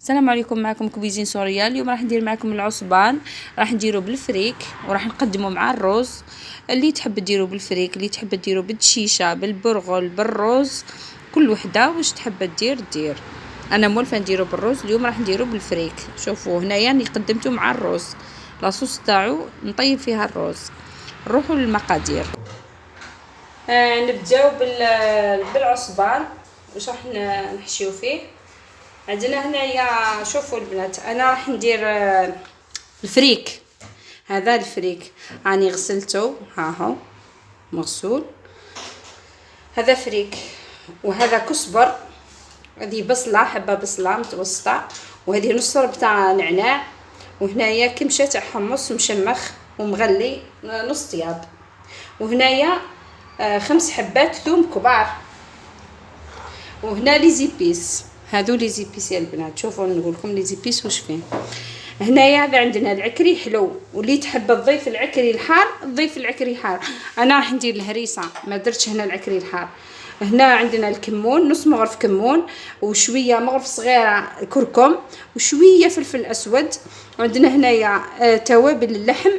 السلام عليكم، معكم كوبيزين سوريا. اليوم راح ندير معكم العصبان، راح نديرو بالفريك وراح نقدمه مع الرز. اللي تحب ديرو بالفريك، اللي تحب ديرو بالدشيشه، بالبرغل، بالرز، كل وحده واش تحب دير. انا مولفه نديرو بالرز، اليوم راح نديرو بالفريك. شوفوا هنايا اللي قدمته مع الرز، لاصوص تاعو نطيب فيها الرز. نروحوا للمقادير. نبداو بالعصبان. واش راح نحشيو فيه؟ عندنا هنايا شوفوا البنات، انا راح ندير الفريك. هذا الفريك راني غسلته، ها هو مغسول. هذا فريك، وهذا كزبر، هذه بصله، حبه بصله متوسطه، وهذه نص ربطه نعناع، وهنايا كمشه تاع حمص مشمخ ومغلي نص طياب، وهنايا 5 حبات ثوم كبار، وهنا لي زيبيس. هادو لي زيبيس يا البنات. شوفوا نقول لكم لي زيبيس واش فيه. هنايا هذا عندنا العكري حلو، واللي تحب تضيف العكري الحار تضيف العكري حار. انا راح ندير الهريسه، ما درتش هنا العكري الحار. هنا عندنا الكمون، نص مغرف كمون، وشويه مغرف صغيره كركم، وشويه فلفل اسود. وعندنا هنايا توابل اللحم،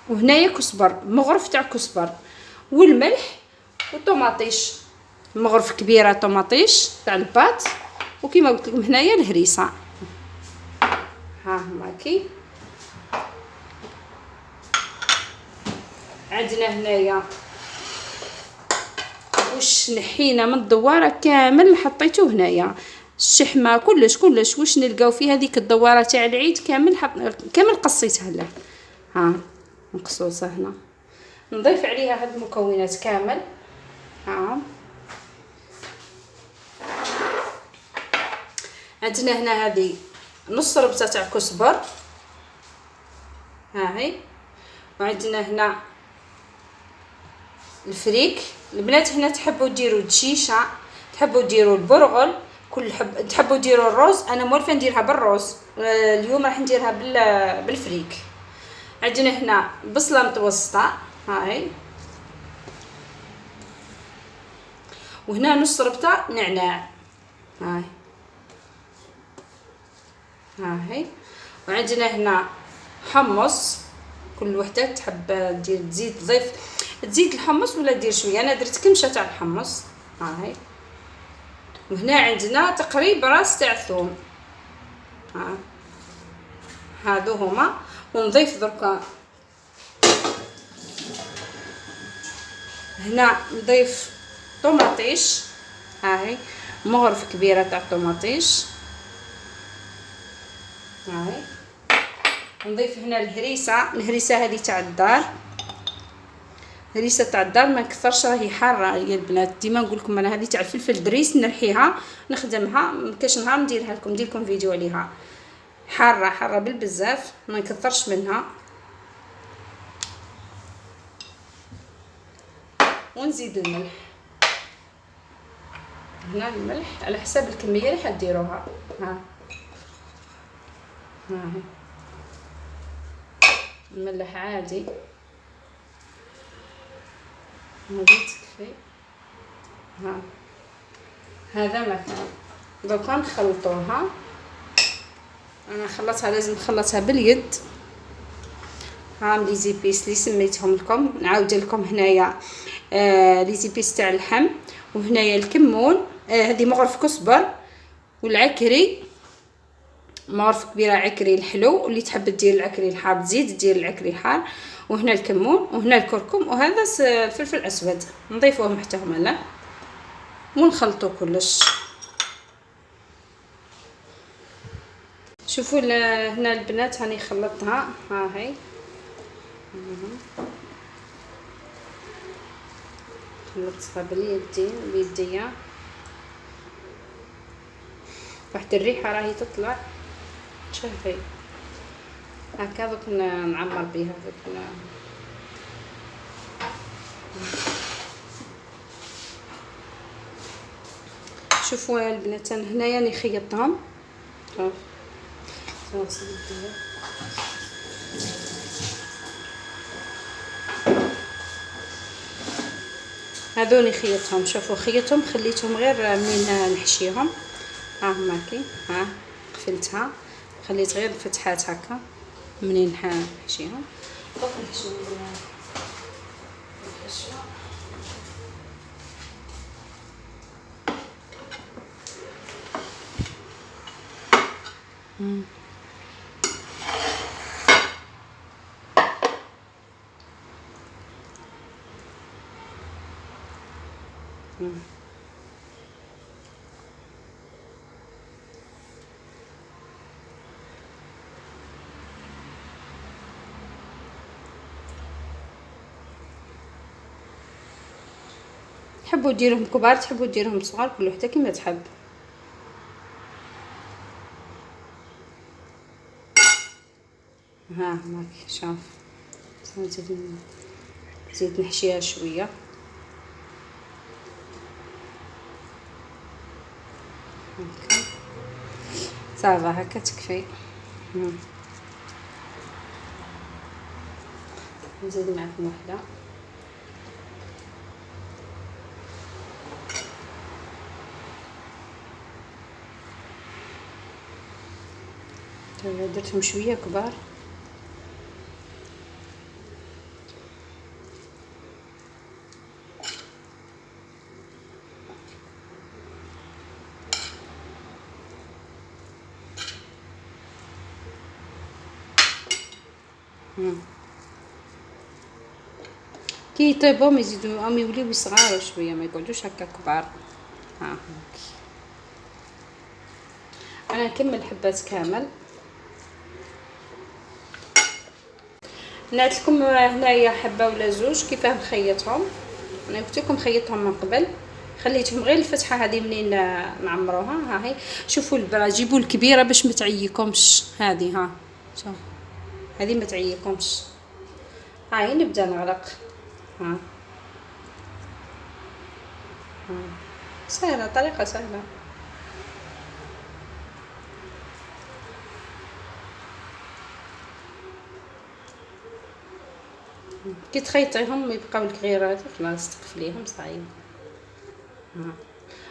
وهنايا كزبر، مغرف تاع كزبر، والملح، والطوماطيش، مغرف كبيره طوماطيش تاع الباط، وكما قلت لكم هنايا الهريسه. ها هما كي عندنا هنايا واش نحينا من الدواره كامل حطيته هنايا، الشحمه كلش واش نلقاو فيه هذيك الدواره تاع العيد كامل كامل قصيتها له. ها مقصوصه هنا. نضيف عليها هاد المكونات كامل. ها عندنا هنا هذه نص ربطه تاع كزبر، ها هي. وعندنا هنا الفريك. البنات هنا تحبوا ديروا الدشيشه، تحبوا ديروا البرغل، تحبوا ديروا الرز. انا مولفه نديرها بالرز، اليوم راح نديرها بالفريك. عندنا هنا بصله متوسطه، ها هي. وهنا نص ربطه نعناع، ها هي. وعندنا هنا حمص، كل وحده تحب تزيد تزيد الحمص ولا دير شويه. انا درت كمشه تاع الحمص، ها هي. وهنا عندنا تقريبا راس تاع ثوم، هادو هما. ونضيف دركا هنا نضيف طوماطيش، ها هي، مغرف كبيره تاع الطوماطيش، ها هي. نضيف هنا الهريسه هذه تاع الدار، هريسه تاع الدار ما نكثرش، راهي حاره يا البنات. ديما نقول لكم انا هذه تاع الفلفل دريس نرحيها نخدمها، كاش نهار نديرها لكم، ندير لكم فيديو عليها. حاره بالبزاف، ما نكثرش منها. ونزيد الملح. هنا الملح على حساب الكميه اللي حديروها. ها هي الملح عادي، هذه تكفي. هذا مثلا دوكا نخلطوها. انا خلطها، لازم نخلطها باليد. ها لي زيبيس اللي سميتهم لكم، نعاود لكم هنايا لي زيبيس تاع اللحم، وهنايا الكمون، هذه مغرف كزبر، والعكري مغرف كبيره عكري الحلو، واللي تحب دير العكري الحار تزيد دير العكري الحار. وهنا الكمون، وهنا الكركم، وهذا الفلفل الاسود نضيفوهم حتى هما له، ونخلطوا كلش. شوفوا هنا البنات هاني خلطتها، ها هي خلطتها بيديا. واحد الريحه راهي تطلع، شوفي هكا. دوك نعمر بها دوك. شوفوا يا البنات هنايا راني خيطتهم. هذوني خيطهم، شوفوا خيطهم خليتهم غير منين نحشيهم. ها هما كي، ها قفلتها، خليت غير الفتحات هكا منين نحشيهم. دوك نحشيو الحشوه. تحبوا ديروهم كبار، تحبوا ديروهم صغار، كل وحده كيما تحب. ها هاك شوف، نزيد نحشيها شويه هكا صافا، هكا تكفي. نزيد معكم وحده. درتهم شويه كبار. كي يطيبهم يزيدوهم يوليو صغار شويه، ما يقعدوش هكا كبار. ها هاك انا نكمل حبات كامل. نعت لكم هنايا حبه ولا زوج كيفاه نخيطهم. انا قلت لكم خيطهم من قبل، خليتهم غير الفتحه هذه منين نعمروها. ها هي شوفوا البرا، جيبوا الكبيره باش ما تعيكمش. هذه ها شوف، هذه ما تعيكمش. هاي نبدا نغلق. ها سهله، طريقه سهله. كي تخيطيهم يبقاو لك غير هذا، خلاص تقفليهم صايب.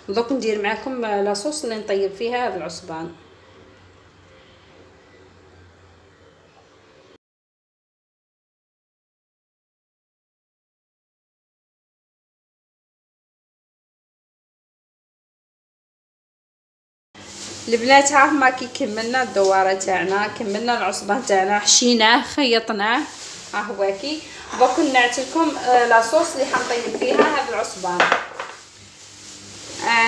دوك ندير معكم لاصوص اللي نطيب فيها هذا العصبان. البنات ها هما كي كملنا الدواره تاعنا، كملنا العصبان تاعنا، حشيناه خيطناه. ها هو كي دوك نعتلكم لاصوص اللي حنطيب فيها هذا العصبان.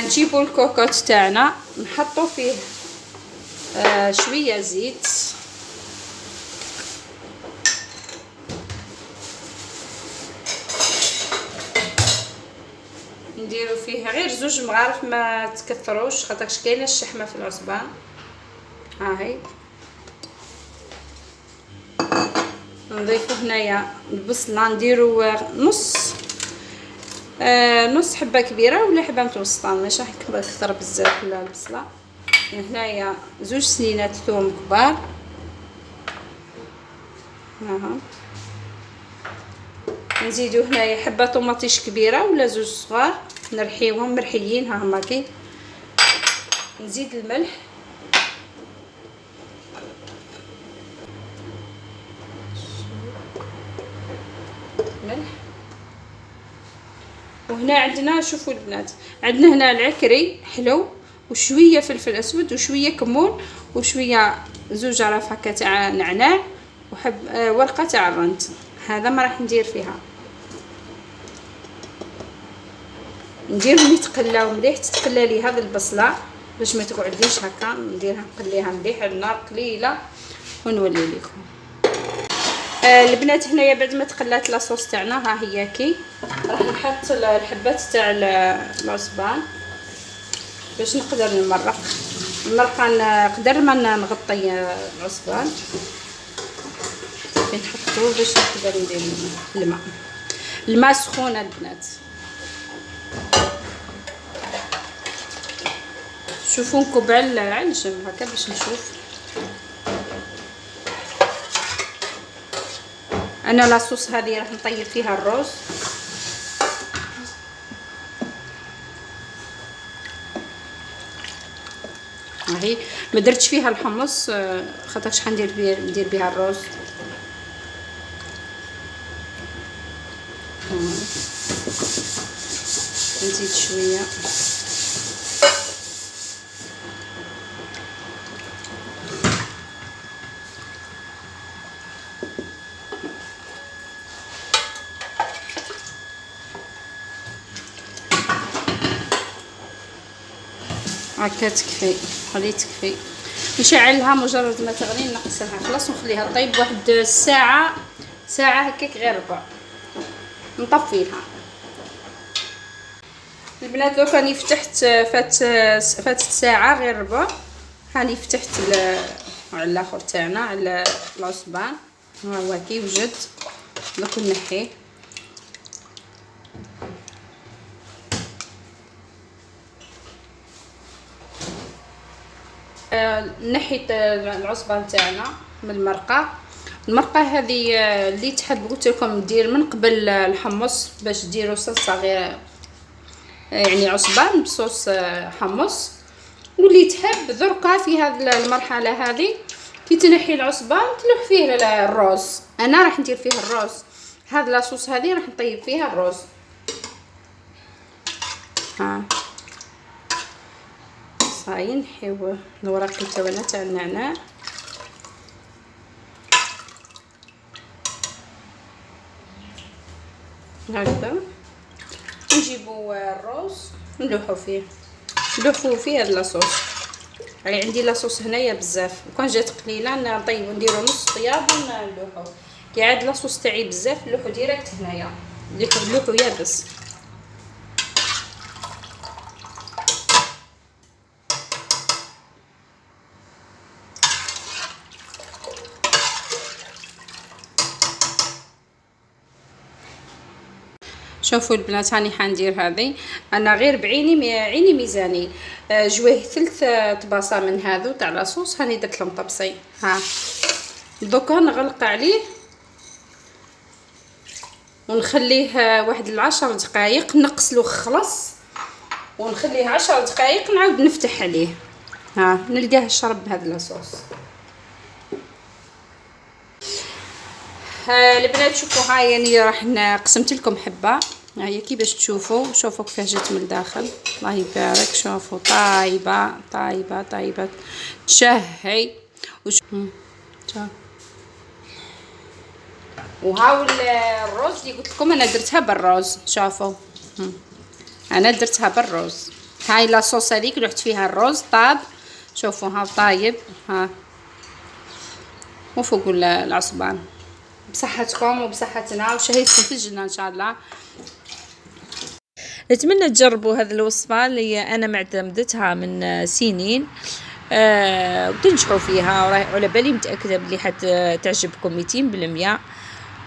نجيبوا الكوكوت تاعنا، نحطوا فيه شويه زيت، نديروا فيه غير 2 مغارف، ما تكثروش خاطرش كاينه الشحمه في العصبان. ها هي نضيفوا هنايا البصله، نديروا نص حبه كبيره ولا حبه متوسطه، ماشي كثر بزاف البصله. هنايا 2 سنينات ثوم كبار. ها نزيدو هنايا حبه طوماطيش كبيره ولا 2 صغار، نرحيوهم مرحيين. ها هما كي نزيد الملح، وهنا عندنا شوفوا البنات، عندنا هنا العكري حلو وشويه فلفل اسود وشويه كمون وشويه 2 جراف هكا تاع نعناع وحب ورقه تاع الرنت. هذا ما راح ندير فيها، نديرهم يتقلاو مليح، تتقلى لي هذه البصله باش ما تقعدليش هكا، نديرها نقليها مليح على النار قليله ونولي لكم. البنات هنايا بعد ما تقلات لاصوص تاعنا، ها هي كي راح نحط الحبات تاع العصبان باش نقدر نمرق. المرقه نقدر ما نغطي العصبان، نحطوه باش نقدر ندير الماء سخونه البنات. شوفوا نكب على الجنب هكا باش نشوف. انا لاصوص هذه راح نطيب فيها الرز. هاهي ما درتش فيها الحمص خاطرش ندير بها الرز. نزيد شويه هكا تكفي، خليه تكفي. نشعلها مجرد ما تغلي نقصلها خلاص ونخليها طيب واحد الساعه، ساعه هكاك غير ربع نطفيها. البنات دوك راني فتحت فاتت ساعه غير ربع، هاني فتحت على الاخر تاعنا على العصبان، ها هو كي وجد دوك نحيه. نحيت العصبان تاعنا من المرقه هذه اللي تحب قلت لكم دير من قبل الحمص باش ديروا صلصه غير يعني عصبان بصوص حمص، واللي تحب دركا في هذه المرحله هذه كي تنحي العصبان تلوح فيه الرز. انا راح ندير فيه الرز، هذا لاصوص هذه راح نطيب فيها الرز. ها صاي نحيو الوراق تاعنا تاع النعناع هكذا، نجيبو الرز نلوحو فيه هاد لاصوص. يعني عندي لاصوص هنايا بزاف، وكان جات قليله نطيبو نديرو نص طياب ونلوحو. كي عاد لاصوص تاعي بزاف نلوحو ديريكت هنايا، نلوحو يابس. شوفوا البنات هاني حندير هذه، انا غير عيني ميزاني جويه ثلث طباسه من هذو تاع لاصوص، هاني درت لهم طبسي. ها دوكا نغلق عليه ونخليه واحد 10 دقائق، نقصلو خلص ونخليه 10 دقائق نعاود نفتح عليه. ها نلقاه شرب هذا لاصوص. البنات شوفوا هاي يعني راح قسمت لكم حبه، هي كيفاش شوفوا كيفاش جات من الداخل، الله يبارك. شوفوا طايبه تشهي وهاو الرز اللي قلت لكم انا درتها بالرز. شوفوا انا درتها بالرز، هاي لاصوص هذيك رحت فيها الرز طاب. شوفوا ها طايب، ها وفوق العصبان. بصحتكم وبصحتنا وشهيتكم في الجنة ان شاء الله. نتمنى تجربوا هذه الوصفة اللي انا معتمدتها من سنين وتنجحوا فيها، وعلى بالي متأكدة بلي حتعجبكم 200%.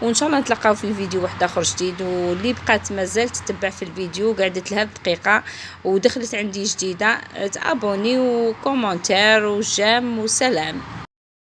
وان شاء الله نتلاقاو في فيديو واحد اخر جديد. واللي بقات مازال تتبع في الفيديو قعدت لها دقيقة ودخلت عندي جديدة، تابوني وكومنتير وجيم وسلام.